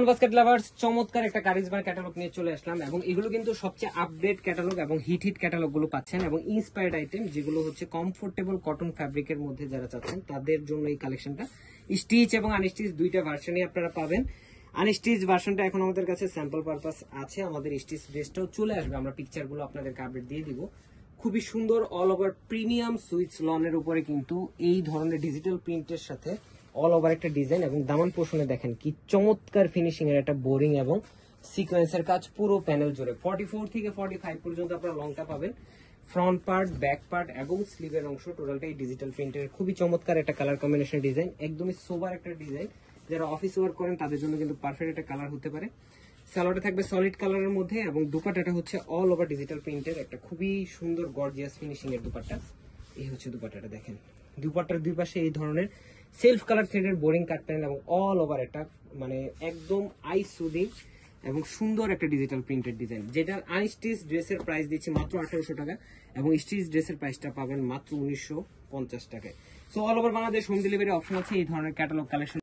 Basket lovers চমৎকার একটা কারিজমার catalogue নিয়ে চলে আসলাম এবং এগুলো কিন্তু সবচেয়ে আপডেট ক্যাটালগ এবং হিট ক্যাটালগ গুলো পাচ্ছেন এবং ইন্সপায়ার্ড আইটেম যেগুলো হচ্ছে কমফোর্টেবল কটন ফ্যাব্রিকের মধ্যে যারা চাচ্ছেন তাদের জন্য এই কালেকশনটা। স্টিচ এবং আনস্টিচ দুইটা ভার্সনই আপনারা পাবেন। আনস্টিচ ভার্সনটা এখন আমাদের কাছে স্যাম্পল পারপাস আছে, আমাদের স্টিচ ড্রেসটাও চলে আসবে, আমরা পিকচার গুলো আপনাদেরকে আপডেট দিয়ে দিব। খুবই সুন্দর অল ওভার প্রিমিয়াম সুইচ লনের উপরে কিন্তু এই ধরনের ডিজিটাল প্রিন্টের সাথে অল ওভার একটা ডিজাইন এবং দামান পোর্শনে দেখেন কি চমৎকার ফিনিশিং এর একটা বোরিং এবং সিকোয়েন্সের কাজ পুরো প্যানেল জুড়ে 44 থেকে 45 পর্যন্ত আপনারা লংটা পাবেন। ফ্রন্ট পার্ট, ব্যাক পার্ট এবং স্লিভের অংশ টোটালটাই ডিজিটাল প্রিন্টের খুবই চমৎকার একটা কালার কম্বিনেশন ডিজাইন, একদমই সোবার একটা ডিজাইন। যারা অফিস ওয়ার্ক করেন তাদের জন্য কিন্তু পারফেক্ট একটা কালার হতে পারে। সালোয়ারটা থাকবে সলিড কালারের মধ্যে এবং দুপাট্টাটা হচ্ছে অল ওভার ডিজিটাল প্রিন্টের একটা খুবই সুন্দর গর্জিয়াস ফিনিশিং এর দুপাট্টা। এই হচ্ছে দুপাট্টাটা, দেখেন দুপাট্টার দুই পাশে এই ধরনের সেলফ কালার থ্রেডের বোরিং কাট প্যানেল এবং অল ওভার একটা মানে একদম আই সুদিং এবং সুন্দর একটা ডিজিটাল প্রিন্টেড ডিজাইন, যেটার আনস্টিচ ড্রেসের প্রাইস দিচ্ছি মাত্র 1800 টাকা এবং স্টিচ ড্রেসের প্রাইসটা পাবেন মাত্র 1950 টাকায়। So all over Bangladesh home delivery option আছে এই ধরনের ক্যাটালগ কালেকশন।